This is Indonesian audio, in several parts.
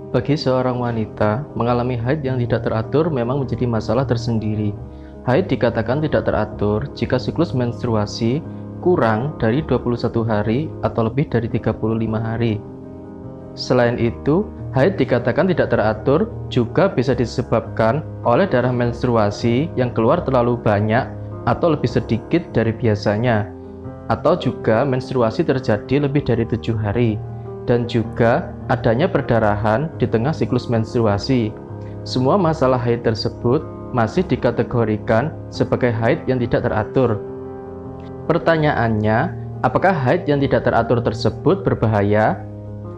Bagi seorang wanita, mengalami haid yang tidak teratur memang menjadi masalah tersendiri. Haid dikatakan tidak teratur jika siklus menstruasi kurang dari 21 hari atau lebih dari 35 hari. Selain itu, haid dikatakan tidak teratur juga bisa disebabkan oleh darah menstruasi yang keluar terlalu banyak atau lebih sedikit dari biasanya, atau juga menstruasi terjadi lebih dari 7 hari, dan juga adanya perdarahan di tengah siklus menstruasi. Semua masalah haid tersebut masih dikategorikan sebagai haid yang tidak teratur. Pertanyaannya, apakah haid yang tidak teratur tersebut berbahaya?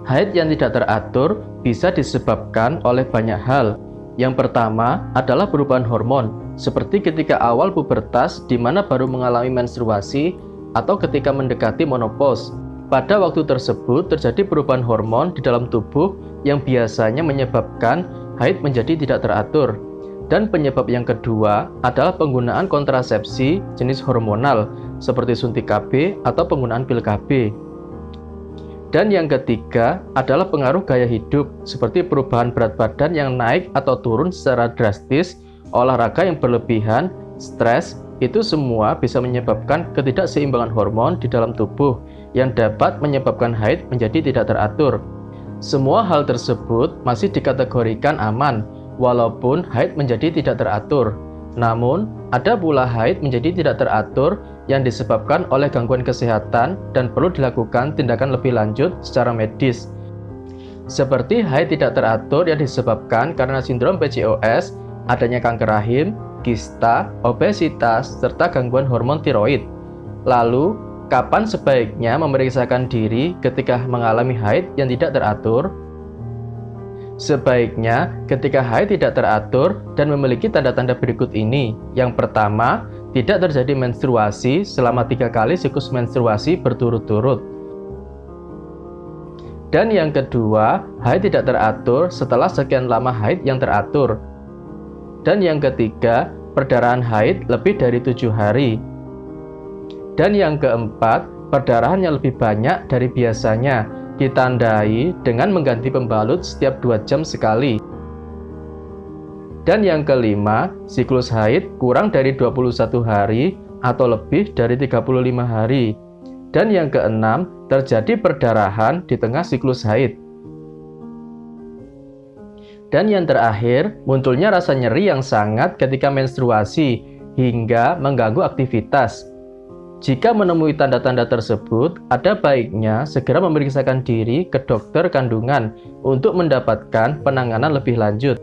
Haid yang tidak teratur bisa disebabkan oleh banyak hal. Yang pertama adalah perubahan hormon, seperti ketika awal pubertas di mana baru mengalami menstruasi atau ketika mendekati menopause. Pada waktu tersebut terjadi perubahan hormon di dalam tubuh yang biasanya menyebabkan haid menjadi tidak teratur. Dan penyebab yang kedua adalah penggunaan kontrasepsi jenis hormonal seperti suntik KB atau penggunaan pil KB. Dan yang ketiga adalah pengaruh gaya hidup seperti perubahan berat badan yang naik atau turun secara drastis, olahraga yang berlebihan, stres. Itu semua bisa menyebabkan ketidakseimbangan hormon di dalam tubuh yang dapat menyebabkan haid menjadi tidak teratur. Semua hal tersebut masih dikategorikan aman, walaupun haid menjadi tidak teratur. Namun, ada pula haid menjadi tidak teratur yang disebabkan oleh gangguan kesehatan dan perlu dilakukan tindakan lebih lanjut secara medis. Seperti haid tidak teratur yang disebabkan karena sindrom PCOS, adanya kanker rahim, kista, obesitas, serta gangguan hormon tiroid. Lalu, kapan sebaiknya memeriksakan diri ketika mengalami haid yang tidak teratur? Sebaiknya ketika haid tidak teratur dan memiliki tanda-tanda berikut ini. Yang pertama, tidak terjadi menstruasi selama 3 kali siklus menstruasi berturut-turut. Dan yang kedua, haid tidak teratur setelah sekian lama haid yang teratur. Dan yang ketiga, perdarahan haid lebih dari 7 hari. Dan yang keempat, perdarahan yang lebih banyak dari biasanya, ditandai dengan mengganti pembalut setiap 2 jam sekali. Dan yang kelima, siklus haid kurang dari 21 hari atau lebih dari 35 hari. Dan yang keenam, terjadi perdarahan di tengah siklus haid. Dan yang terakhir, munculnya rasa nyeri yang sangat ketika menstruasi hingga mengganggu aktivitas. Jika menemui tanda-tanda tersebut, ada baiknya segera memeriksakan diri ke dokter kandungan untuk mendapatkan penanganan lebih lanjut.